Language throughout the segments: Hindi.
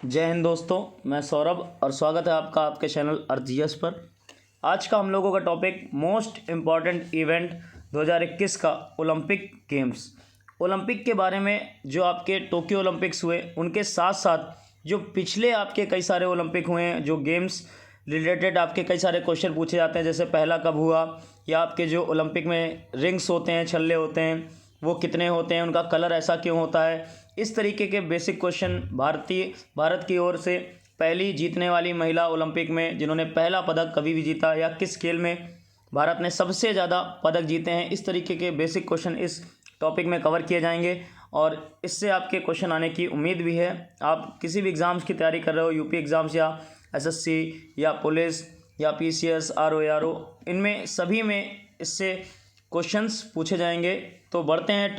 जय हिंद दोस्तों, मैं सौरभ और स्वागत है आपका आपके चैनल अर्थ पर। आज का हम लोगों का टॉपिक मोस्ट इम्पॉर्टेंट इवेंट 2021 का ओलंपिक गेम्स। ओलंपिक के बारे में जो आपके टोक्यो ओलंपिक्स हुए उनके साथ साथ जो पिछले आपके कई सारे ओलंपिक हुए हैं, जो गेम्स रिलेटेड आपके कई सारे क्वेश्चन पूछे जाते हैं, जैसे पहला कब हुआ, या आपके जो ओलंपिक में रिंग्स होते हैं, छल्ले होते हैं, वो कितने होते हैं, उनका कलर ऐसा क्यों होता है, इस तरीके के बेसिक क्वेश्चन भारत की ओर से पहली जीतने वाली महिला ओलंपिक में जिन्होंने पहला पदक कभी भी जीता, या किस खेल में भारत ने सबसे ज़्यादा पदक जीते हैं, इस तरीके के बेसिक क्वेश्चन इस टॉपिक में कवर किए जाएंगे और इससे आपके क्वेश्चन आने की उम्मीद भी है। आप किसी भी एग्ज़ाम्स की तैयारी कर रहे हो, यूपी एग्ज़ाम्स या एसएससी या पुलिस या पीसीएस, आरओ, इनमें सभी में इससे क्वेश्चंस पूछे जाएंगे। तो बढ़ते हैं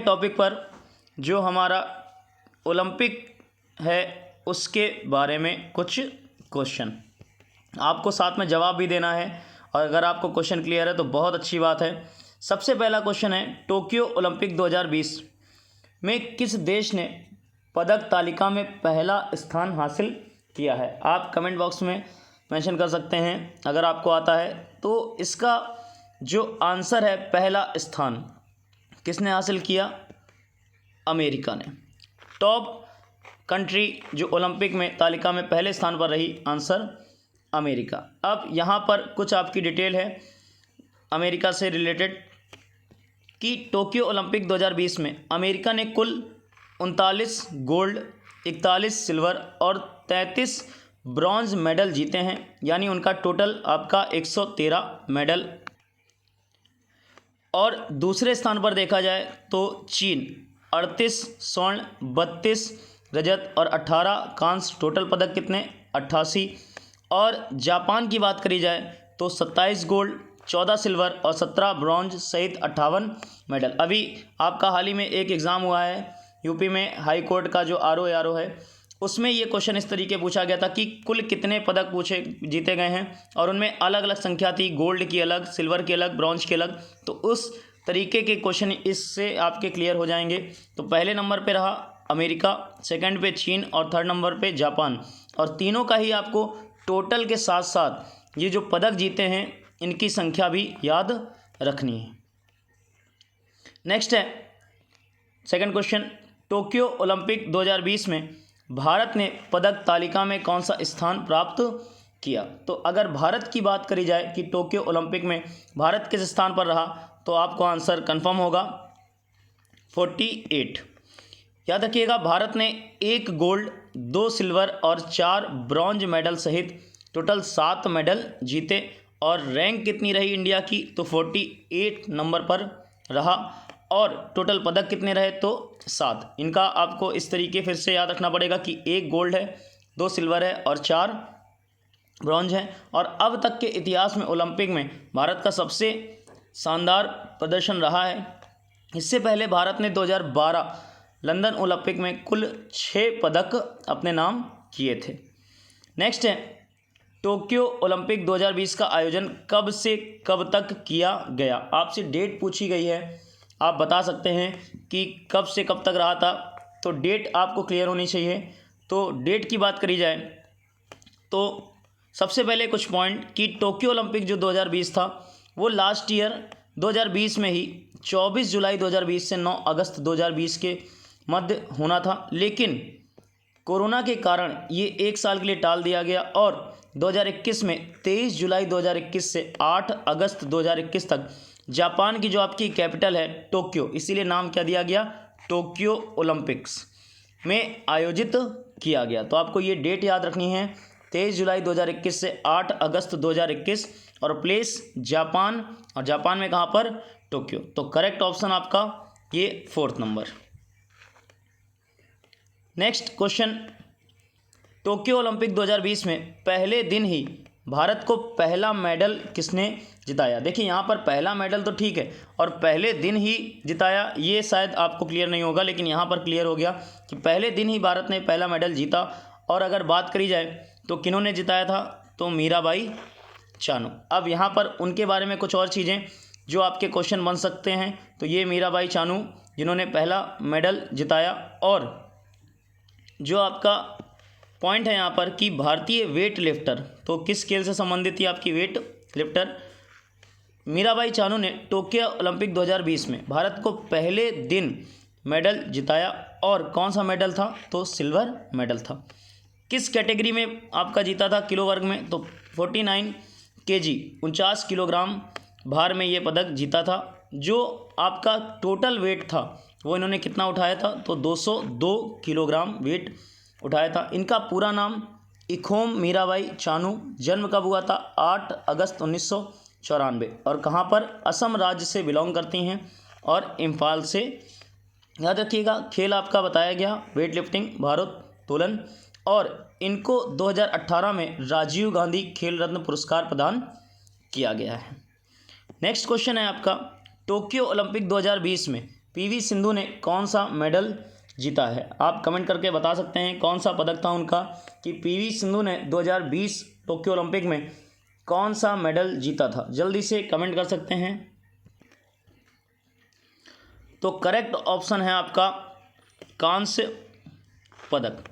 टॉपिक पर जो हमारा ओलंपिक है उसके बारे में कुछ क्वेश्चन आपको साथ में जवाब भी देना है, और अगर आपको क्वेश्चन क्लियर है तो बहुत अच्छी बात है। सबसे पहला क्वेश्चन है, टोक्यो ओलंपिक 2020 में किस देश ने पदक तालिका में पहला स्थान हासिल किया है? आप कमेंट बॉक्स में मेंशन कर सकते हैं अगर आपको आता है। तो इसका जो आंसर है, पहला स्थान किसने हासिल किया? अमेरिका ने। टॉप कंट्री जो ओलंपिक में तालिका में पहले स्थान पर रही, आंसर अमेरिका। अब यहाँ पर कुछ आपकी डिटेल है अमेरिका से रिलेटेड कि टोक्यो ओलंपिक 2020 में अमेरिका ने कुल 39 गोल्ड, 41 सिल्वर और 33 ब्रॉन्ज मेडल जीते हैं, यानी उनका टोटल आपका 113 मेडल। और दूसरे स्थान पर देखा जाए तो चीन 38 स्वर्ण, 32 रजत और 18 कांस्य, टोटल पदक कितने? 88। और जापान की बात करी जाए तो 27 गोल्ड, 14 सिल्वर और 17 ब्रॉन्ज सहित 58 मेडल। अभी आपका हाल ही में एक एग्ज़ाम हुआ है यूपी में, हाई कोर्ट का जो आरओ है, उसमें ये क्वेश्चन इस तरीके पूछा गया था कि कुल कितने पदक जीते गए हैं, और उनमें अलग अलग संख्या थी, गोल्ड की अलग, सिल्वर की अलग, ब्रॉन्ज की अलग। तो उस तरीके के क्वेश्चन इससे आपके क्लियर हो जाएंगे। तो पहले नंबर पे रहा अमेरिका, सेकंड पे चीन और थर्ड नंबर पे जापान। और तीनों का ही आपको टोटल के साथ साथ ये जो पदक जीते हैं इनकी संख्या भी याद रखनी है। नेक्स्ट है सेकंड क्वेश्चन, टोक्यो ओलंपिक 2020 में भारत ने पदक तालिका में कौन सा स्थान प्राप्त किया? तो अगर भारत की बात करी जाए कि टोक्यो ओलंपिक में भारत किस स्थान पर रहा, तो आपको आंसर कंफर्म होगा 48। याद रखिएगा, भारत ने 1 गोल्ड, 2 सिल्वर और 4 ब्रॉन्ज मेडल सहित टोटल 7 मेडल जीते। और रैंक कितनी रही इंडिया की? तो 48 नंबर पर रहा। और टोटल पदक कितने रहे? तो 7। इनका आपको इस तरीके फिर से याद रखना पड़ेगा कि 1 गोल्ड है, 2 सिल्वर है और 4 ब्रॉन्ज है। और अब तक के इतिहास में ओलंपिक में भारत का सबसे शानदार प्रदर्शन रहा है। इससे पहले भारत ने 2012 लंदन ओलंपिक में कुल 6 पदक अपने नाम किए थे। नेक्स्ट है, टोक्यो ओलंपिक 2020 का आयोजन कब से कब तक किया गया? आपसे डेट पूछी गई है, आप बता सकते हैं कि कब से कब तक रहा था। तो डेट आपको क्लियर होनी चाहिए। तो डेट की बात करी जाए तो सबसे पहले कुछ पॉइंट कि टोक्यो ओलंपिक जो 2020 था वो लास्ट ईयर 2020 में ही 24 जुलाई 2020 से 9 अगस्त 2020 के मध्य होना था, लेकिन कोरोना के कारण ये 1 साल के लिए टाल दिया गया और 2021 में 23 जुलाई 2021 से 8 अगस्त 2021 तक जापान की जो आपकी कैपिटल है टोक्यो, इसीलिए नाम क्या दिया गया? टोक्यो ओलंपिक्स में आयोजित किया गया। तो आपको ये डेट याद रखनी है, 23 जुलाई 2021 से 8 अगस्त 2021, और प्लेस जापान, और जापान में कहाँ पर? टोक्यो। तो करेक्ट ऑप्शन आपका ये 4th number. Next question, Tokyo Olympic 2020 में पहले दिन ही भारत को पहला मेडल किसने जिताया? देखिए यहाँ पर पहला मेडल तो ठीक है, और पहले दिन ही जिताया ये शायद आपको क्लियर नहीं होगा, लेकिन यहाँ पर क्लियर हो गया कि पहले दिन ही भारत ने पहला मेडल जीता। और अगर बात करी जाए तो किन्होंने जिताया था? तो मीराबाई चानू। अब यहाँ पर उनके बारे में कुछ और चीज़ें जो आपके क्वेश्चन बन सकते हैं। तो ये मीराबाई चानू जिन्होंने पहला मेडल जिताया। और जो आपका पॉइंट है यहाँ पर कि भारतीय वेट लिफ्टर, तो किस खेल से संबंधित थी आपकी वेट लिफ्टर? मीराबाई चानू ने टोक्यो ओलंपिक 2020 में भारत को पहले दिन मेडल जिताया। और कौन सा मेडल था? तो सिल्वर मेडल था। किस कैटेगरी में आपका जीता था किलो वर्ग में? तो 49 kg 49 किलोग्राम भार में ये पदक जीता था। जो आपका टोटल वेट था वो इन्होंने कितना उठाया था? तो 202 किलोग्राम वेट उठाया था। इनका पूरा नाम इखोम मीराबाई चानू। जन्म कब हुआ था? 8 अगस्त 1994। और कहाँ पर? असम राज्य से बिलोंग करती हैं और इम्फाल से। याद रखिएगा, खेल आपका बताया गया वेट लिफ्टिंग, भारोत्तोलन। और इनको 2018 में राजीव गांधी खेल रत्न पुरस्कार प्रदान किया गया है। नेक्स्ट क्वेश्चन है आपका, टोक्यो ओलंपिक 2020 में पीवी सिंधु ने कौन सा मेडल जीता है? आप कमेंट करके बता सकते हैं कौन सा पदक था उनका, कि पीवी सिंधु ने 2020 टोक्यो ओलंपिक में कौन सा मेडल जीता था। जल्दी से कमेंट कर सकते हैं। तो करेक्ट ऑप्शन है आपका कांस्य पदक।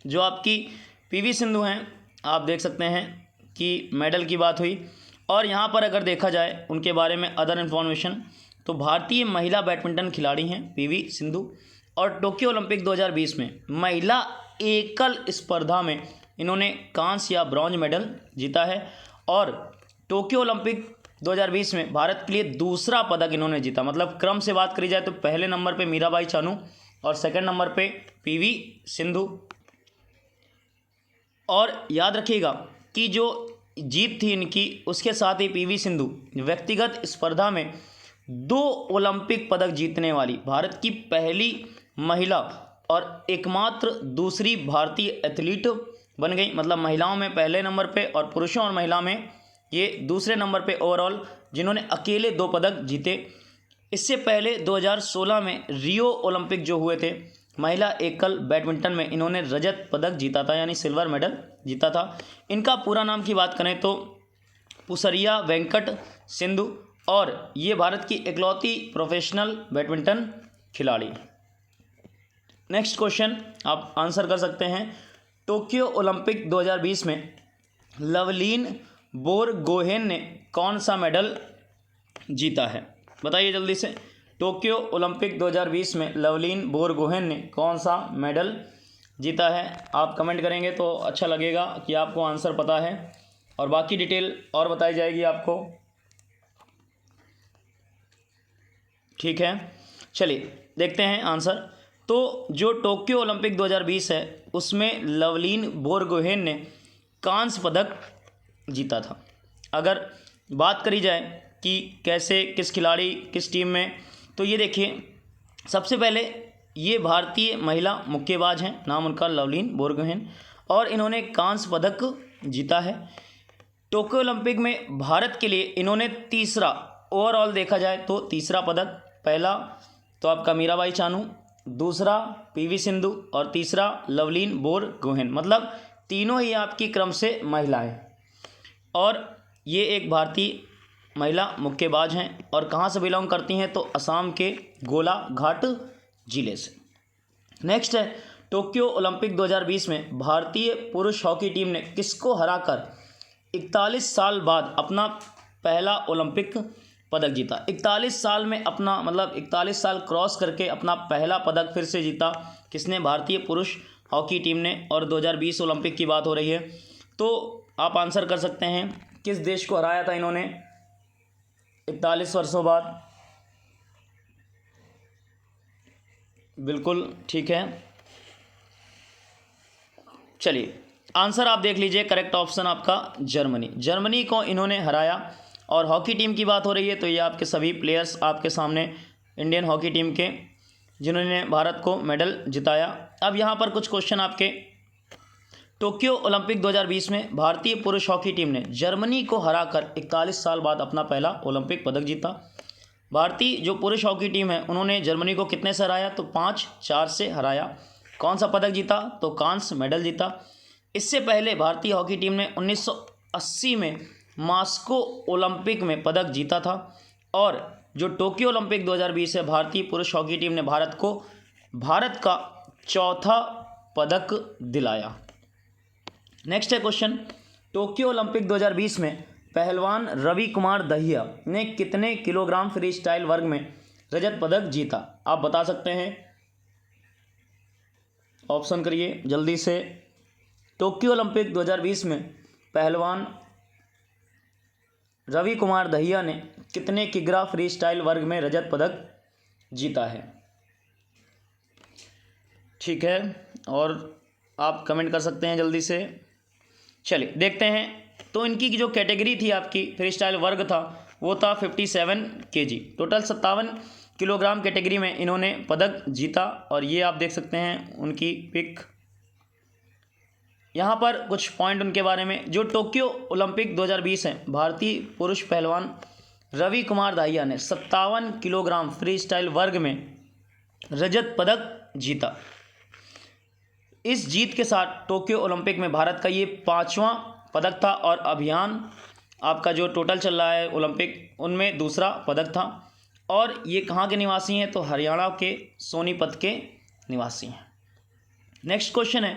जो आपकी पीवी सिंधु हैं, आप देख सकते हैं कि मेडल की बात हुई। और यहाँ पर अगर देखा जाए उनके बारे में अदर इन्फॉर्मेशन, तो भारतीय महिला बैडमिंटन खिलाड़ी हैं पीवी सिंधु। और टोक्यो ओलंपिक 2020 में महिला एकल स्पर्धा में इन्होंने कांस्य या ब्रॉन्ज मेडल जीता है। और टोक्यो ओलंपिक 2020 में भारत के लिए दूसरा पदक इन्होंने जीता। मतलब क्रम से बात करी जाए तो पहले नंबर पे मीराबाई चानू और सेकंड नंबर पे पीवी सिंधु। और याद रखिएगा कि जो जीत थी इनकी, उसके साथ ही पीवी सिंधु व्यक्तिगत स्पर्धा में 2 ओलंपिक पदक जीतने वाली भारत की पहली महिला और एकमात्र दूसरी भारतीय एथलीट बन गई। मतलब महिलाओं में पहले नंबर पे और पुरुषों और महिला में ये दूसरे नंबर पे ओवरऑल, जिन्होंने अकेले 2 पदक जीते। इससे पहले 2016 में रियो ओलंपिक जो हुए थे महिला एकल बैडमिंटन में, इन्होंने रजत पदक जीता था, यानी सिल्वर मेडल जीता था। इनका पूरा नाम की बात करें तो पुसरिया वेंकट सिंधु, और ये भारत की इकलौती प्रोफेशनल बैडमिंटन खिलाड़ी। नेक्स्ट क्वेश्चन आप आंसर कर सकते हैं, टोक्यो ओलंपिक 2020 में लवलीन बोरगोहेन ने कौन सा मेडल जीता है? बताइए जल्दी से। टोक्यो ओलंपिक 2020 में लवलीन बोरगोहेन ने कौन सा मेडल जीता है? आप कमेंट करेंगे तो अच्छा लगेगा कि आपको आंसर पता है, और बाकी डिटेल और बताई जाएगी आपको। ठीक है, चलिए देखते हैं आंसर। तो जो टोक्यो ओलंपिक 2020 है उसमें लवलीन बोरगोहेन ने कांस्य पदक जीता था। अगर बात करी जाए कि कैसे, किस खिलाड़ी, किस टीम में, तो ये देखिए, सबसे पहले ये भारतीय महिला मुक्केबाज हैं, नाम उनका लवलीन बोरगोहेन, और इन्होंने कांस्य पदक जीता है। टोक्यो ओलंपिक में भारत के लिए इन्होंने तीसरा, ओवरऑल देखा जाए तो तीसरा पदक, पहला तो आपका मीराबाई चानू, दूसरा पीवी सिंधु और तीसरा लवलीन बोरगोहेन। मतलब तीनों ही आपकी क्रम से महिलाएं। और ये एक भारतीय महिला मुक्केबाज हैं और कहाँ से बिलोंग करती हैं? तो असम के गोलाघाट जिले से। नेक्स्ट है, टोक्यो ओलंपिक 2020 में भारतीय पुरुष हॉकी टीम ने किसको हराकर 41 साल बाद अपना पहला ओलंपिक पदक जीता? 41 साल में अपना, मतलब 41 साल क्रॉस करके अपना पहला पदक फिर से जीता। किसने? भारतीय पुरुष हॉकी टीम ने। और 2020 ओलंपिक की बात हो रही है, तो आप आंसर कर सकते हैं किस देश को हराया था इन्होंने 41 वर्षों बाद? बिल्कुल ठीक है, चलिए आंसर आप देख लीजिए। करेक्ट ऑप्शन आपका जर्मनी। जर्मनी को इन्होंने हराया। और हॉकी टीम की बात हो रही है तो ये आपके सभी प्लेयर्स आपके सामने इंडियन हॉकी टीम के, जिन्होंने भारत को मेडल जिताया। अब यहाँ पर कुछ क्वेश्चन आपके, टोक्यो ओलंपिक 2020 में भारतीय पुरुष हॉकी टीम ने जर्मनी को हराकर 41 साल बाद अपना पहला ओलंपिक पदक जीता। भारतीय जो पुरुष हॉकी टीम है उन्होंने जर्मनी को कितने से हराया? तो 5-4 से हराया। कौन सा पदक जीता? तो कांस्य मेडल जीता। इससे पहले भारतीय हॉकी टीम ने 1980 में मॉस्को ओलंपिक में पदक जीता था। और जो टोक्यो ओलंपिक 2020 है, भारतीय पुरुष हॉकी टीम ने भारत का चौथा पदक दिलाया। नेक्स्ट है क्वेश्चन, टोक्यो ओलंपिक 2020 में पहलवान रवि कुमार दहिया ने कितने किलोग्राम फ्री स्टाइल वर्ग में रजत पदक जीता? आप बता सकते हैं, ऑप्शन करिए जल्दी से। टोक्यो ओलंपिक 2020 में पहलवान रवि कुमार दहिया ने कितने किग्रा फ्री स्टाइल वर्ग में रजत पदक जीता है? ठीक है, और आप कमेंट कर सकते हैं जल्दी से। चलिए देखते हैं। तो इनकी जो कैटेगरी थी, आपकी फ्री स्टाइल वर्ग था, वो था 57 kg। टोटल 57 किलोग्राम कैटेगरी में इन्होंने पदक जीता। और ये आप देख सकते हैं उनकी पिक। यहाँ पर कुछ पॉइंट उनके बारे में। जो टोक्यो ओलंपिक 2020 है, भारतीय पुरुष पहलवान रवि कुमार दहिया ने 57 किलोग्राम फ्री स्टाइल वर्ग में रजत पदक जीता। इस जीत के साथ टोक्यो ओलंपिक में भारत का ये 5वां पदक था और अभियान आपका जो टोटल चल रहा है ओलंपिक, उनमें दूसरा पदक था। और ये कहाँ के निवासी हैं? तो हरियाणा के सोनीपत के निवासी हैं। नेक्स्ट क्वेश्चन है,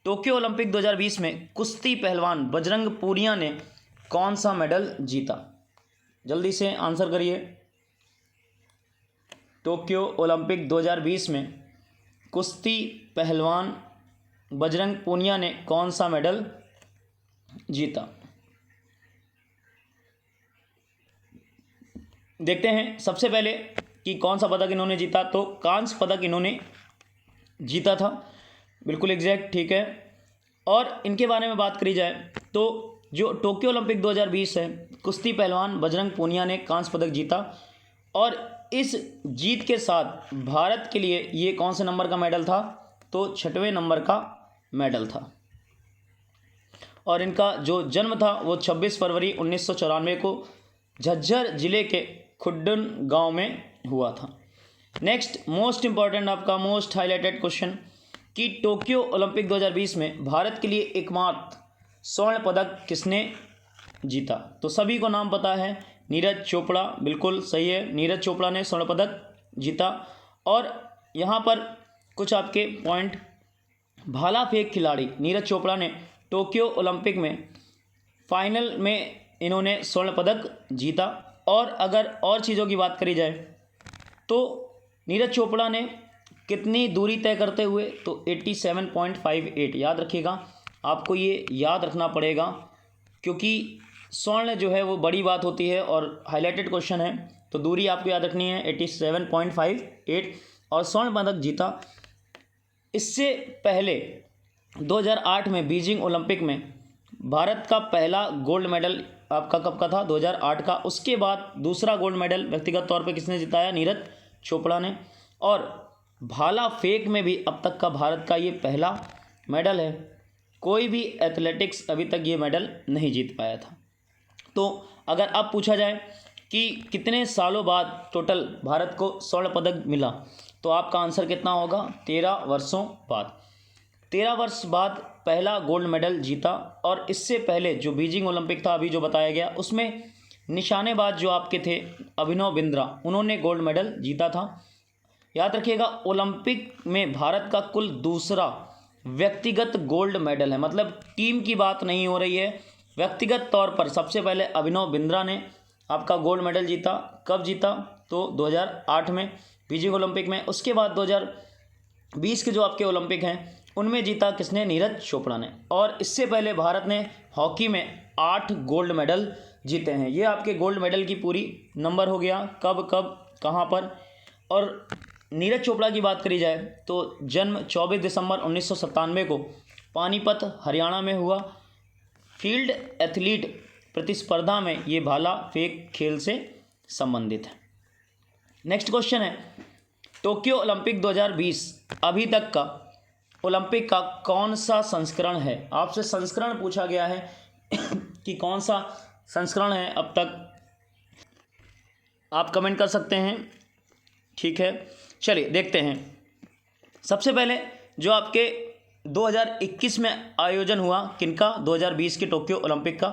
टोक्यो ओलंपिक 2020 में कुश्ती पहलवान बजरंग पूनिया ने कौन सा मेडल जीता? जल्दी से आंसर करिए। टोक्यो ओलंपिक 2020 में कुश्ती पहलवान बजरंग पूनिया ने कौन सा मेडल जीता? देखते हैं सबसे पहले कि कौन सा पदक इन्होंने जीता। तो कांस्य पदक इन्होंने जीता था, बिल्कुल एग्जैक्ट, ठीक है। और इनके बारे में बात करी जाए तो जो टोक्यो ओलंपिक 2020 है, कुश्ती पहलवान बजरंग पूनिया ने कांस्य पदक जीता। और इस जीत के साथ भारत के लिए ये कौन से नंबर का मेडल था? तो 6वें नंबर का मेडल था। और इनका जो जन्म था वो 26 फरवरी 1994 को झज्जर जिले के खुड्डन गांव में हुआ था। नेक्स्ट मोस्ट इंपॉर्टेंट, आपका मोस्ट हाईलाइटेड क्वेश्चन कि टोक्यो ओलंपिक 2020 में भारत के लिए एकमात्र स्वर्ण पदक किसने जीता? तो सभी को नाम पता है, नीरज चोपड़ा, बिल्कुल सही है, नीरज चोपड़ा ने स्वर्ण पदक जीता। और यहाँ पर कुछ आपके पॉइंट, भाला फेंक खिलाड़ी नीरज चोपड़ा ने टोक्यो ओलंपिक में फाइनल में इन्होंने स्वर्ण पदक जीता। और अगर और चीज़ों की बात करी जाए तो नीरज चोपड़ा ने कितनी दूरी तय करते हुए? तो 87.58। याद रखिएगा, आपको ये याद रखना पड़ेगा क्योंकि स्वर्ण जो है वो बड़ी बात होती है और हाईलाइटेड क्वेश्चन है, तो दूरी आपको याद रखनी है 87.58 और स्वर्ण पदक जीता। इससे पहले 2008 में बीजिंग ओलंपिक में भारत का पहला गोल्ड मेडल आपका कब का था? 2008 का। उसके बाद दूसरा गोल्ड मेडल व्यक्तिगत तौर पे किसने जिताया? नीरज चोपड़ा ने। और भाला फेंक में भी अब तक का भारत का ये पहला मेडल है। कोई भी एथलेटिक्स अभी तक ये मेडल नहीं जीत पाया था। तो अगर अब पूछा जाए कि कितने सालों बाद टोटल भारत को स्वर्ण पदक मिला, तो आपका आंसर कितना होगा? 13 वर्षों बाद। 13 वर्ष बाद पहला गोल्ड मेडल जीता। और इससे पहले जो बीजिंग ओलंपिक था, अभी जो बताया गया, उसमें निशानेबाज जो आपके थे अभिनव बिंद्रा, उन्होंने गोल्ड मेडल जीता था। याद रखिएगा, ओलंपिक में भारत का कुल दूसरा व्यक्तिगत गोल्ड मेडल है, मतलब टीम की बात नहीं हो रही है, व्यक्तिगत तौर पर सबसे पहले अभिनव बिंद्रा ने आपका गोल्ड मेडल जीता। कब जीता? तो 2008 में बीजिंग ओलंपिक में। उसके बाद 2020 के जो आपके ओलंपिक हैं उनमें जीता किसने? नीरज चोपड़ा ने। और इससे पहले भारत ने हॉकी में 8 गोल्ड मेडल जीते हैं। ये आपके गोल्ड मेडल की पूरी नंबर हो गया, कब कब कहाँ पर। और नीरज चोपड़ा की बात करी जाए तो जन्म 24 दिसंबर 1997 को पानीपत हरियाणा में हुआ। फील्ड एथलीट प्रतिस्पर्धा में ये भाला फेंक खेल से संबंधित है। नेक्स्ट क्वेश्चन है, टोक्यो ओलंपिक 2020 अभी तक का ओलंपिक का कौन सा संस्करण है? आपसे संस्करण पूछा गया है कि कौन सा संस्करण है अब तक, आप कमेंट कर सकते हैं, ठीक है। चलिए देखते हैं। सबसे पहले जो आपके 2021 में आयोजन हुआ किनका? 2020 के टोक्यो ओलंपिक का।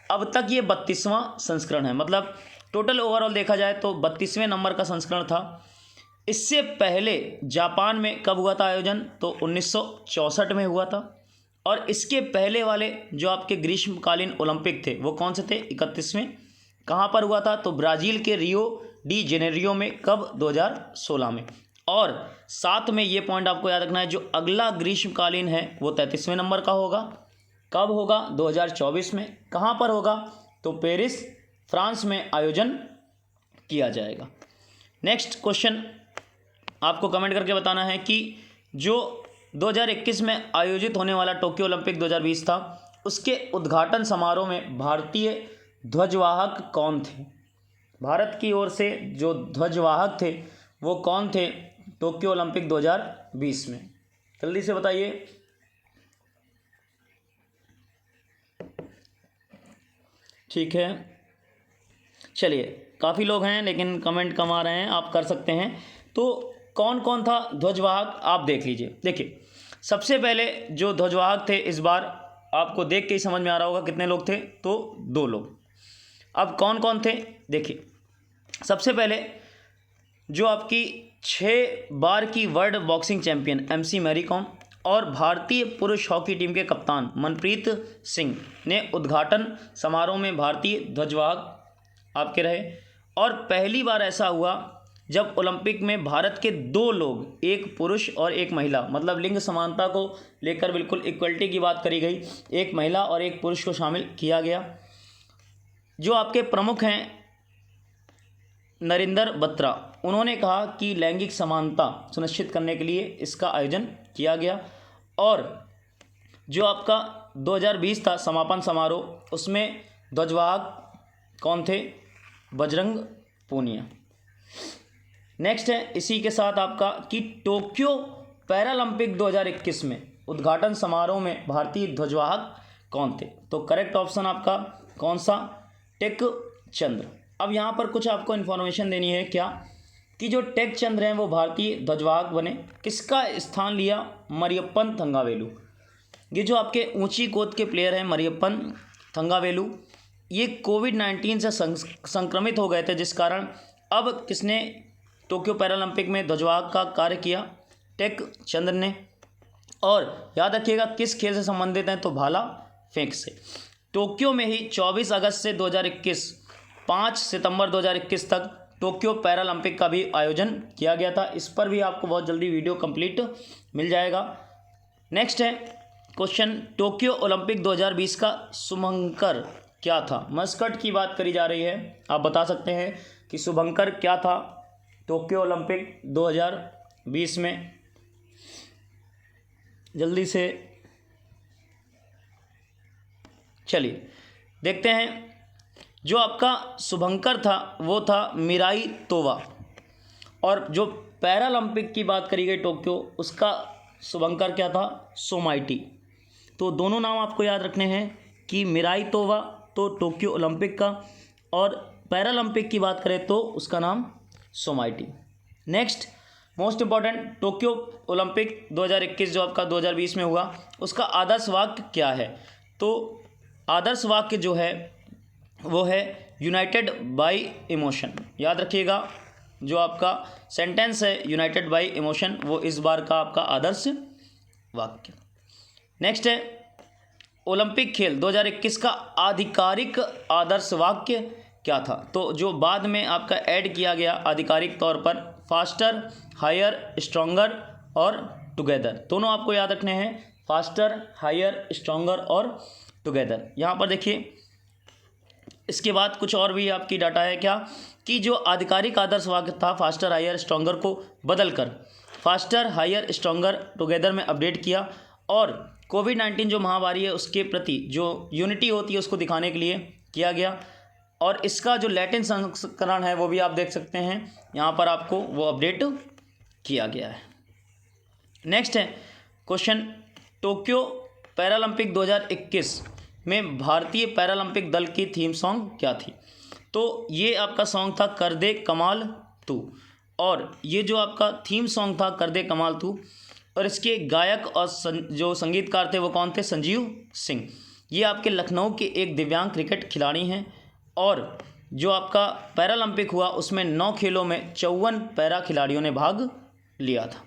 अब तक ये 32वां संस्करण है, मतलब टोटल ओवरऑल देखा जाए तो 32वें नंबर का संस्करण था। इससे पहले जापान में कब हुआ था आयोजन, तो 1964 में हुआ था। और इसके पहले वाले जो आपके ग्रीष्मकालीन ओलंपिक थे वो कौन से थे, 31वें। कहाँ पर हुआ था, तो ब्राज़ील के रियो डी जेनेरियो में। कब, 2016 में। और साथ में ये पॉइंट आपको याद रखना है, जो अगला ग्रीष्मकालीन है वो 33वें नंबर का होगा। कब होगा, 2024 में। कहाँ पर होगा, तो पेरिस फ्रांस में आयोजन किया जाएगा। नेक्स्ट क्वेश्चन आपको कमेंट करके बताना है कि जो 2021 में आयोजित होने वाला टोक्यो ओलंपिक 2020 था, उसके उद्घाटन समारोह में भारतीय ध्वजवाहक कौन थे। भारत की ओर से जो ध्वजवाहक थे वो कौन थे टोक्यो ओलंपिक 2020 में, जल्दी से बताइए। ठीक है, चलिए, काफ़ी लोग हैं लेकिन कमेंट कम आ रहे हैं, आप कर सकते हैं। तो कौन कौन था ध्वजवाहक, आप देख लीजिए। देखिए, सबसे पहले जो ध्वजवाहक थे, इस बार आपको देख के ही समझ में आ रहा होगा कितने लोग थे, तो 2 लोग। अब कौन कौन थे, देखिए, सबसे पहले जो आपकी 6 बार की world boxing champion MC Mary Kom और भारतीय पुरुष हॉकी टीम के कप्तान मनप्रीत सिंह ने उद्घाटन समारोह में भारतीय ध्वजवाहक आपके रहे। और पहली बार ऐसा हुआ जब ओलंपिक में भारत के 2 लोग, एक पुरुष और एक महिला, मतलब लिंग समानता को लेकर बिल्कुल इक्वलिटी की बात करी गई, एक महिला और एक पुरुष को शामिल किया गया। जो आपके प्रमुख हैं नरेंद्र बत्रा, उन्होंने कहा कि लैंगिक समानता सुनिश्चित करने के लिए इसका आयोजन किया गया। और जो आपका 2020 था समापन समारोह, उसमें ध्वजवाहक कौन थे, बजरंग पूनिया। नेक्स्ट है इसी के साथ आपका कि टोक्यो पैरालंपिक 2021 में उद्घाटन समारोह में भारतीय ध्वजवाहक कौन थे, तो करेक्ट ऑप्शन आपका कौन सा, टेक चंद्र। अब यहाँ पर कुछ आपको इन्फॉर्मेशन देनी है, क्या कि जो टेक चंद्र हैं वो भारतीय ध्वजवाहक बने। किसका स्थान लिया, मरियप्पन थंगावेलु। ये जो आपके ऊंची गोद के प्लेयर हैं मरियप्पन थंगावेलु, ये कोविड-19 से संक्रमित हो गए थे, जिस कारण अब किसने टोक्यो पैरालंपिक में ध्वजवाहक का कार्य किया, टेक चंद्र ने। और याद रखिएगा किस खेल से संबंधित हैं, तो भाला फेंक से। टोक्यो में ही 24 अगस्त से 2021 5 सितंबर 2021 तक टोक्यो पैरालंपिक का भी आयोजन किया गया था। इस पर भी आपको बहुत जल्दी वीडियो कंप्लीट मिल जाएगा। नेक्स्ट है क्वेश्चन, टोक्यो ओलंपिक 2020 का शुभंकर क्या था। मस्कट की बात करी जा रही है, आप बता सकते हैं कि शुभंकर क्या था टोक्यो ओलंपिक 2020 में, जल्दी से चलिए देखते हैं। जो आपका शुभंकर था वो था मिराई तोवा, और जो पैरालंपिक की बात करी गई टोक्यो, उसका शुभंकर क्या था, सोमाइटी। तो दोनों नाम आपको याद रखने हैं कि मिराई तोवा तो टोक्यो ओलंपिक का, और पैरालंपिक की बात करें तो उसका नाम सोमाइटी। Next most important, Tokyo Olympic 2021 जो आपका 2020 में हुआ, उसका आदर्श वाक्य क्या है। तो आदर्श वाक्य जो है वो है यूनाइटेड बाय इमोशन। याद रखिएगा जो आपका सेंटेंस है यूनाइटेड बाय इमोशन, वो इस बार का आपका आदर्श वाक्य। नेक्स्ट है ओलंपिक खेल 2021 का आधिकारिक आदर्श वाक्य क्या था। तो जो बाद में आपका ऐड किया गया आधिकारिक तौर पर, फास्टर, हायर, स्ट्रॉन्गर और टुगेदर, दोनों आपको याद रखने हैं, फास्टर, हायर, स्ट्रॉन्गर और टुगेदर। यहाँ पर देखिए इसके बाद कुछ और भी आपकी डाटा है, क्या कि जो आधिकारिक आदर्श वाक्य था फास्टर, हायर, स्ट्रॉन्गर को बदलकर फास्टर, हायर, स्ट्रॉन्गर, टुगेदर में अपडेट किया। और कोविड-19 जो महामारी है उसके प्रति जो यूनिटी होती है उसको दिखाने के लिए किया गया। और इसका जो लैटिन संस्करण है वो भी आप देख सकते हैं, यहाँ पर आपको वो अपडेट किया गया है। नेक्स्ट है क्वेश्चन, टोक्यो पैरालंपिक 2021 में भारतीय पैरालंपिक दल की थीम सॉन्ग क्या थी। तो ये आपका सॉन्ग था कर दे कमाल तू, और ये जो आपका थीम सॉन्ग था कर दे कमाल तू, और इसके गायक और जो संगीतकार थे वो कौन थे, संजीव सिंह। ये आपके लखनऊ के एक दिव्यांग क्रिकेट खिलाड़ी हैं। और जो आपका पैरालंपिक हुआ उसमें 9 खेलों में 54 पैरा खिलाड़ियों ने भाग लिया था।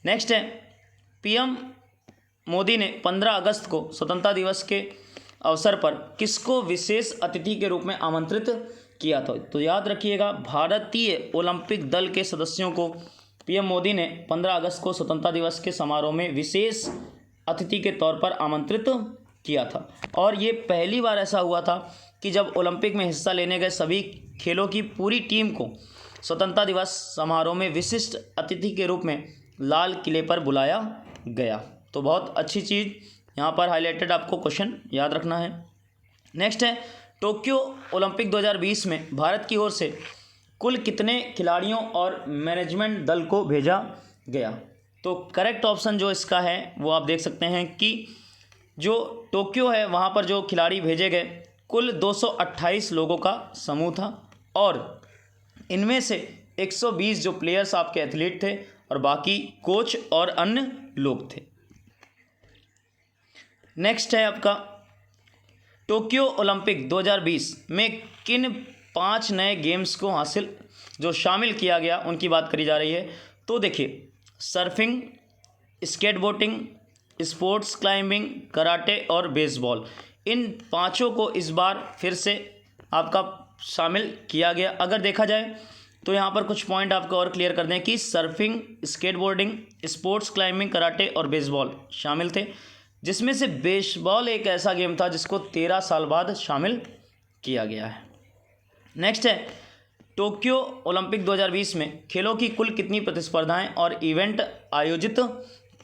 नेक्स्ट है, पीएम मोदी ने 15 अगस्त को स्वतंत्रता दिवस के अवसर पर किसको विशेष अतिथि के रूप में आमंत्रित किया था? तो याद रखिएगा, भारतीय ओलंपिक दल के सदस्यों को पीएम मोदी ने 15 अगस्त को स्वतंत्रता दिवस के समारोह में विशेष अतिथि के तौर पर आमंत्रित किया था। और ये पहली बार ऐसा हुआ था कि जब ओलंपिक में हिस्सा लेने गए सभी खेलों की पूरी टीम को स्वतंत्रता दिवस समारोह में विशिष्ट अतिथि के रूप में लाल किले पर बुलाया गया। तो बहुत अच्छी चीज़ यहाँ पर हाईलाइटेड, आपको क्वेश्चन याद रखना है। नेक्स्ट है, टोक्यो ओलंपिक 2020 में भारत की ओर से कुल कितने खिलाड़ियों और मैनेजमेंट दल को भेजा गया? तो करेक्ट ऑप्शन जो इसका है वो आप देख सकते हैं कि जो टोक्यो है वहाँ पर जो खिलाड़ी भेजे गए कुल 228 लोगों का समूह था, और इनमें से 120 जो प्लेयर्स आपके एथलीट थे और बाकी कोच और अन्य लोग थे। नेक्स्ट है आपका, टोक्यो ओलंपिक 2020 में किन 5 नए गेम्स को जो शामिल किया गया उनकी बात करी जा रही है। तो देखिए, surfing, skateboarding, sports climbing, karate और बेसबॉल, इन पांचों को इस बार फिर से आपका शामिल किया गया। अगर देखा जाए तो यहाँ पर कुछ पॉइंट आपको और क्लियर कर दें कि surfing, skateboarding, sports climbing, karate और बेसबॉल शामिल थे, जिसमें से बेसबॉल एक ऐसा गेम था जिसको 13 साल बाद शामिल किया गया है। नेक्स्ट है, टोक्यो ओलंपिक 2020 में खेलों की कुल कितनी प्रतिस्पर्धाएं और इवेंट आयोजित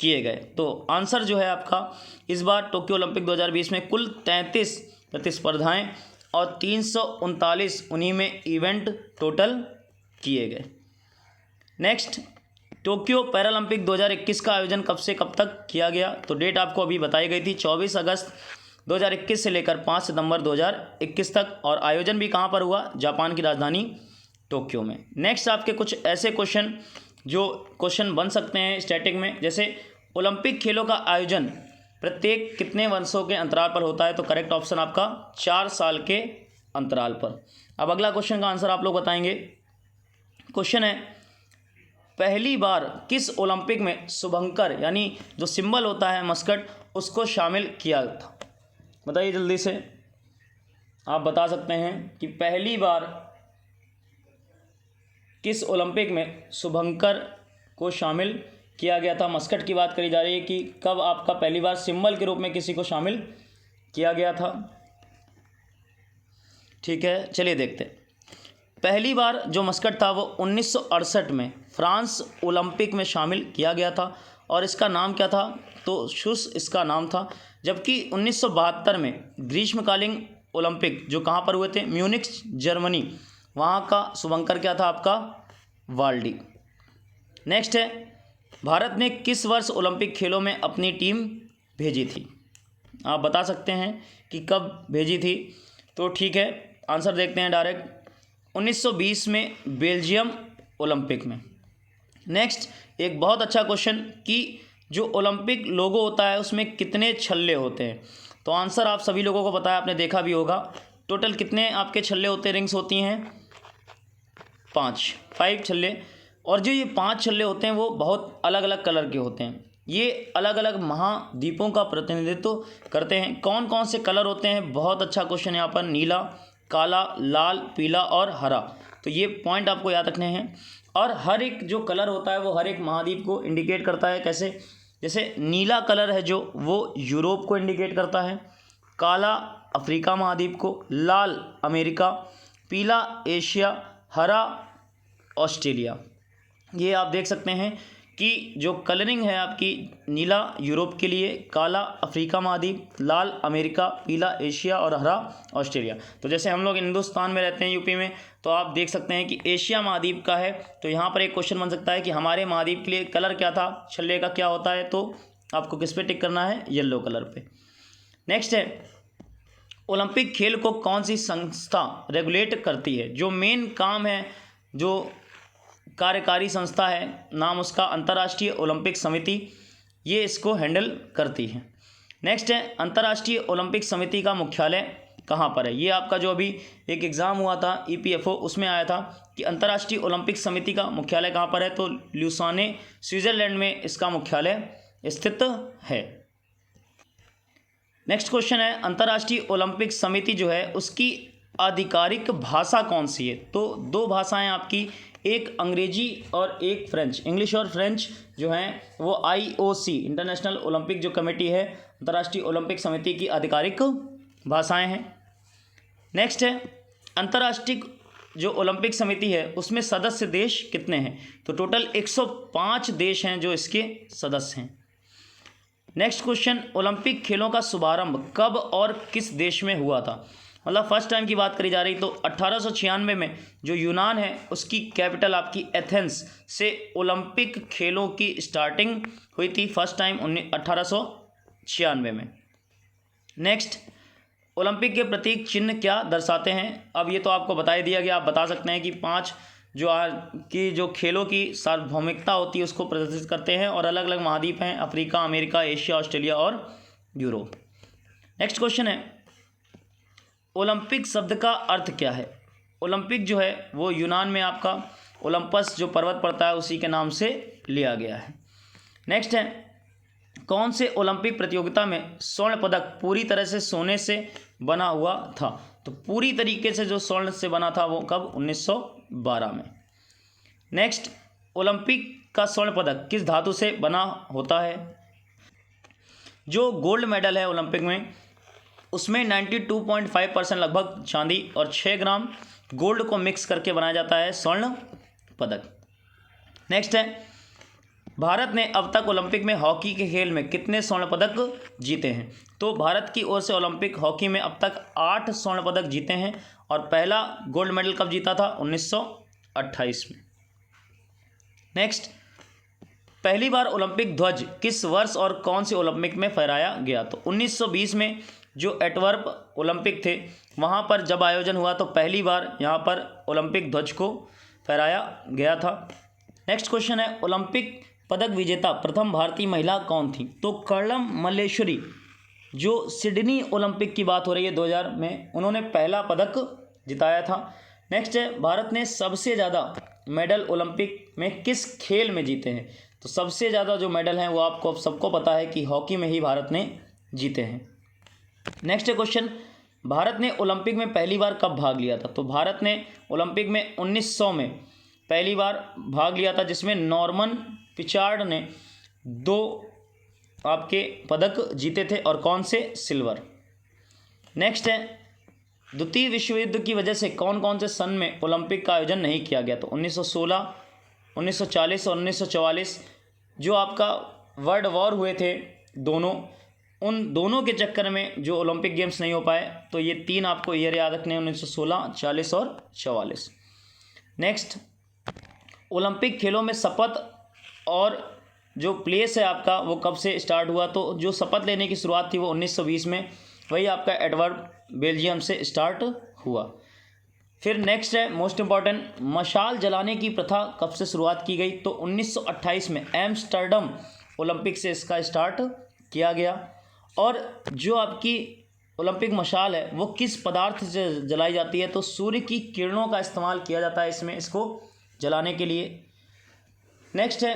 किए गए? तो आंसर जो है आपका, इस बार टोक्यो ओलंपिक 2020 में कुल 33 प्रतिस्पर्धाएं और 339 उन्हीं में इवेंट टोटल किए गए। नेक्स्ट, टोक्यो पैरालंपिक 2021 का आयोजन कब से कब तक किया गया? तो डेट आपको अभी बताई गई थी, 24 अगस्त 2021 से लेकर 5 सितंबर 2021 तक, और आयोजन भी कहाँ पर हुआ? जापान की राजधानी टोक्यो में। नेक्स्ट आपके कुछ ऐसे क्वेश्चन जो क्वेश्चन बन सकते हैं स्टैटिक में, जैसे ओलंपिक खेलों का आयोजन प्रत्येक कितने वर्षों के अंतराल पर होता है? तो करेक्ट ऑप्शन आपका 4 साल के अंतराल पर। अब अगला क्वेश्चन का आंसर आप लोग बताएंगे। क्वेश्चन है, पहली बार किस ओलंपिक में शुभंकर यानी जो सिंबल होता है मस्कट उसको शामिल किया था? बताइए जल्दी से, आप बता सकते हैं कि पहली बार किस ओलंपिक में शुभंकर को शामिल किया गया था? मस्कट की बात करी जा रही है कि कब आपका पहली बार सिंबल के रूप में किसी को शामिल किया गया था। ठीक है, चलिए देखते हैं। पहली बार जो मस्कट था वो 1968 में फ्रांस ओलंपिक में शामिल किया गया था, और इसका नाम क्या था? तो शुस इसका नाम था। जबकि 1972 में ग्रीष्मकालीन ओलंपिक जो कहाँ पर हुए थे? म्यूनिख, जर्मनी, वहाँ का शुभंकर क्या था आपका? वाल्डी। नेक्स्ट है, भारत ने किस वर्ष ओलंपिक खेलों में अपनी टीम भेजी थी? आप बता सकते हैं कि कब भेजी थी। तो ठीक है, आंसर देखते हैं डायरेक्ट, 1920 में बेल्जियम ओलंपिक में। नेक्स्ट, एक बहुत अच्छा क्वेश्चन कि जो ओलंपिक लोगो होता है उसमें कितने छल्ले होते हैं? तो आंसर आप सभी लोगों को पता है, आपने देखा भी होगा। टोटल कितने आपके छल्ले होते हैं, रिंग्स होती हैं? 5 छल्ले। और जो ये 5 छल्ले होते हैं वो बहुत अलग अलग कलर के होते हैं। ये अलग अलग महाद्वीपों का प्रतिनिधित्व करते हैं। कौन कौन से कलर होते हैं? बहुत अच्छा क्वेश्चन यहाँ पर, नीला, काला, लाल, पीला और हरा। तो ये पॉइंट आपको याद रखने हैं। और हर एक जो कलर होता है वो हर एक महाद्वीप को इंडिकेट करता है। कैसे? जैसे नीला कलर है जो, वो यूरोप को इंडिकेट करता है, काला अफ्रीका महाद्वीप को, लाल अमेरिका, पीला एशिया, हरा ऑस्ट्रेलिया। ये आप देख सकते हैं कि जो कलरिंग है आपकी, नीला यूरोप के लिए, काला अफ्रीका महाद्वीप, लाल अमेरिका, पीला एशिया और हरा ऑस्ट्रेलिया। तो जैसे हम लोग हिंदुस्तान में रहते हैं, यूपी में, तो आप देख सकते हैं कि एशिया महाद्वीप का है। तो यहाँ पर एक क्वेश्चन बन सकता है कि हमारे महाद्वीप के लिए कलर क्या था, छल्ले का क्या होता है? तो आपको किस पे टिक करना है? येलो कलर पे। नेक्स्ट है, ओलंपिक खेल को कौन सी संस्था रेगुलेट करती है? जो मेन काम है, जो कार्यकारी संस्था है, नाम उसका अंतर्राष्ट्रीय ओलंपिक समिति, ये इसको हैंडल करती है। नेक्स्ट है, अंतर्राष्ट्रीय ओलंपिक समिति का मुख्यालय कहाँ पर है। ये आपका जो अभी एक एग्ज़ाम हुआ था EPFO, उसमें आया था कि अंतर्राष्ट्रीय ओलंपिक समिति का मुख्यालय कहाँ पर है, तो ल्यूसाने स्विट्ज़रलैंड में इसका मुख्यालय स्थित है। नेक्स्ट क्वेश्चन है, अंतर्राष्ट्रीय ओलंपिक समिति जो है उसकी आधिकारिक भाषा कौन सी है। तो दो भाषाएं आपकी, एक अंग्रेजी और एक फ्रेंच, इंग्लिश और फ्रेंच जो हैं वो IOC इंटरनेशनल ओलंपिक जो कमेटी है, अंतर्राष्ट्रीय ओलंपिक समिति की आधिकारिक भाषाएं हैं। नेक्स्ट है, अंतर्राष्ट्रीय जो ओलंपिक समिति है उसमें सदस्य देश कितने हैं, तो टोटल 105 देश हैं जो इसके सदस्य हैं। नेक्स्ट क्वेश्चन, ओलंपिक खेलों का शुभारंभ कब और किस देश में हुआ था, मतलब फर्स्ट टाइम की बात करी जा रही, तो 1896 में जो यूनान है उसकी कैपिटल आपकी एथेंस से ओलंपिक खेलों की स्टार्टिंग हुई थी फर्स्ट टाइम 1896 में। नेक्स्ट, ओलंपिक के प्रतीक चिन्ह क्या दर्शाते हैं। अब ये तो आपको बता ही दिया गया, आप बता सकते हैं कि 5 जो खेलों की सार्वभौमिकता होती है उसको प्रदर्शित करते हैं, और अलग अलग महाद्वीप हैं, अफ्रीका, अमेरिका, एशिया, ऑस्ट्रेलिया और यूरोप। नेक्स्ट क्वेश्चन है, ओलंपिक शब्द का अर्थ क्या है। ओलंपिक जो है वो यूनान में आपका ओलंपस जो पर्वत पड़ता है उसी के नाम से लिया गया है। नेक्स्ट है, कौन से ओलंपिक प्रतियोगिता में स्वर्ण पदक पूरी तरह से सोने से बना हुआ था, तो पूरी तरीके से जो स्वर्ण से बना था वो कब, 1912 में। नेक्स्ट, ओलंपिक का स्वर्ण पदक किस धातु से बना होता है। जो गोल्ड मेडल है ओलंपिक में उसमें 92.5% लगभग चांदी और 6 ग्राम गोल्ड को मिक्स करके बनाया जाता है स्वर्ण पदक। नेक्स्ट है, भारत ने अब तक ओलंपिक में हॉकी के खेल में कितने स्वर्ण पदक जीते हैं, तो भारत की ओर से ओलंपिक हॉकी में अब तक 8 स्वर्ण पदक जीते हैं, और पहला गोल्ड मेडल कब जीता था, 1928 में। नेक्स्ट, पहली बार ओलंपिक ध्वज किस वर्ष और कौन से ओलंपिक में फहराया गया, तो 1920 में जो एंटवर्प ओलंपिक थे वहाँ पर जब आयोजन हुआ तो पहली बार यहाँ पर ओलंपिक ध्वज को फहराया गया था। नेक्स्ट क्वेश्चन है, ओलंपिक पदक विजेता प्रथम भारतीय महिला कौन थी, तो कर्णम मल्लेश्वरी, जो सिडनी ओलंपिक की बात हो रही है 2000 में, उन्होंने पहला पदक जिताया था। नेक्स्ट है, भारत ने सबसे ज़्यादा मेडल ओलंपिक में किस खेल में जीते हैं, तो सबसे ज़्यादा जो मेडल हैं वो आपको अब सबको पता है कि हॉकी में ही भारत ने जीते हैं। नेक्स्ट क्वेश्चन, भारत ने ओलंपिक में पहली बार कब भाग लिया था, तो भारत ने ओलंपिक में 1900 में पहली बार भाग लिया था, जिसमें नॉर्मन पिचार्ड ने 2 आपके पदक जीते थे, और कौन से, सिल्वर। नेक्स्ट है, द्वितीय विश्व युद्ध की वजह से कौन कौन से सन में ओलंपिक का आयोजन नहीं किया गया, तो 1916, 1940 और 1944 जो आपका वर्ल्ड वॉर हुए थे दोनों, उन दोनों के चक्कर में जो ओलंपिक गेम्स नहीं हो पाए, तो ये 3 आपको ईयर याद रखने हैं, 1916, 40 और 44। नेक्स्ट, ओलंपिक खेलों में शपथ और जो प्लेस है आपका वो कब से स्टार्ट हुआ, तो जो शपथ लेने की शुरुआत थी वो 1920 में, वही आपका एडवर्ड बेल्जियम से स्टार्ट हुआ। फिर नेक्स्ट है मोस्ट इम्पॉर्टेंट, मशाल जलाने की प्रथा कब से शुरुआत की गई, तो 1928 में एम्स्टर्डम ओलंपिक से इसका स्टार्ट किया गया। और जो आपकी ओलंपिक मशाल है वो किस पदार्थ से जलाई जाती है, तो सूर्य की किरणों का इस्तेमाल किया जाता है इसमें, इसको जलाने के लिए। नेक्स्ट है,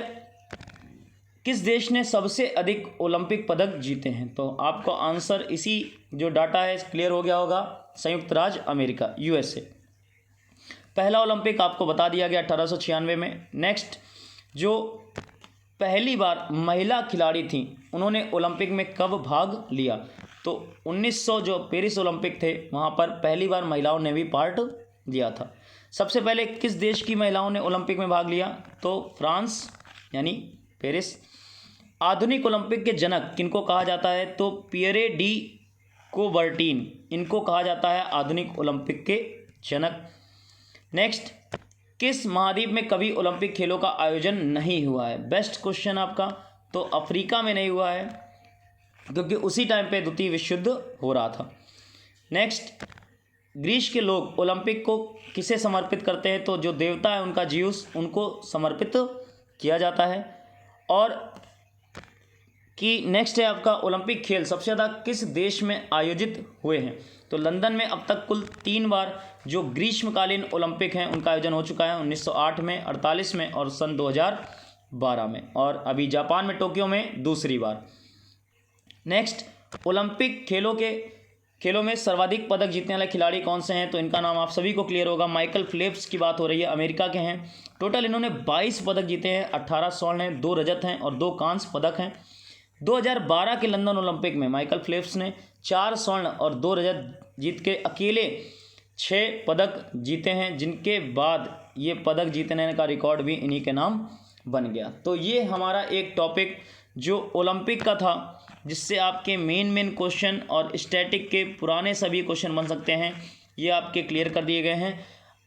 किस देश ने सबसे अधिक ओलंपिक पदक जीते हैं, तो आपको आंसर इसी जो डाटा है क्लियर हो गया होगा, संयुक्त राज्य अमेरिका, USA। पहला ओलंपिक आपको बता दिया गया 1896 में। नेक्स्ट, जो पहली बार महिला खिलाड़ी थी उन्होंने ओलंपिक में कब भाग लिया, तो 1900 जो पेरिस ओलंपिक थे वहाँ पर पहली बार महिलाओं ने भी पार्ट लिया था। सबसे पहले किस देश की महिलाओं ने ओलंपिक में भाग लिया, तो फ्रांस यानी पेरिस। आधुनिक ओलंपिक के जनक किनको कहा जाता है, तो पियरे डी कोबर्टीन, इनको कहा जाता है आधुनिक ओलंपिक के जनक। नेक्स्ट, किस महाद्वीप में कभी ओलंपिक खेलों का आयोजन नहीं हुआ है, बेस्ट क्वेश्चन आपका, तो अफ्रीका में नहीं हुआ है क्योंकि उसी टाइम पे द्वितीय विश्व युद्ध हो रहा था। नेक्स्ट, ग्रीस के लोग ओलंपिक को किसे समर्पित करते हैं, तो जो देवता है उनका जीउस, उनको समर्पित किया जाता है। और कि नेक्स्ट है आपका ओलंपिक खेल सबसे ज़्यादा किस देश में आयोजित हुए हैं। तो लंदन में अब तक कुल 3 बार जो ग्रीष्मकालीन ओलंपिक हैं उनका आयोजन हो चुका है, 1908 में, 48 में और सन 2012 में, और अभी जापान में टोक्यो में दूसरी बार। नेक्स्ट, ओलंपिक खेलों में सर्वाधिक पदक जीतने वाले खिलाड़ी कौन से हैं। तो इनका नाम आप सभी को क्लियर होगा, माइकल फेल्प्स की बात हो रही है, अमेरिका के हैं। टोटल इन्होंने 22 पदक जीते हैं, 18 स्वर्ण हैं, 2 रजत हैं और 2 कांस्य पदक हैं। 2012 के लंदन ओलंपिक में माइकल फेल्प्स ने 4 स्वर्ण और 2 रजत जीत के अकेले 6 पदक जीते हैं, जिनके बाद ये पदक जीतने का रिकॉर्ड भी इन्हीं के नाम बन गया। तो ये हमारा एक टॉपिक जो ओलंपिक का था, जिससे आपके मेन क्वेश्चन और स्टैटिक के पुराने सभी क्वेश्चन बन सकते हैं, ये आपके क्लियर कर दिए गए हैं।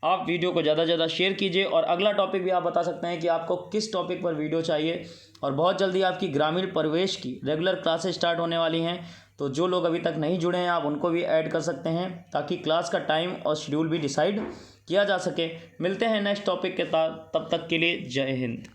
आप वीडियो को ज़्यादा से ज़्यादा शेयर कीजिए और अगला टॉपिक भी आप बता सकते हैं कि आपको किस टॉपिक पर वीडियो चाहिए। और बहुत जल्दी आपकी ग्रामीण प्रवेश की रेगुलर क्लासेस स्टार्ट होने वाली हैं, तो जो लोग अभी तक नहीं जुड़े हैं आप उनको भी ऐड कर सकते हैं, ताकि क्लास का टाइम और शेड्यूल भी डिसाइड किया जा सके। मिलते हैं नेक्स्ट टॉपिक के साथ, तब तक के लिए जय हिंद।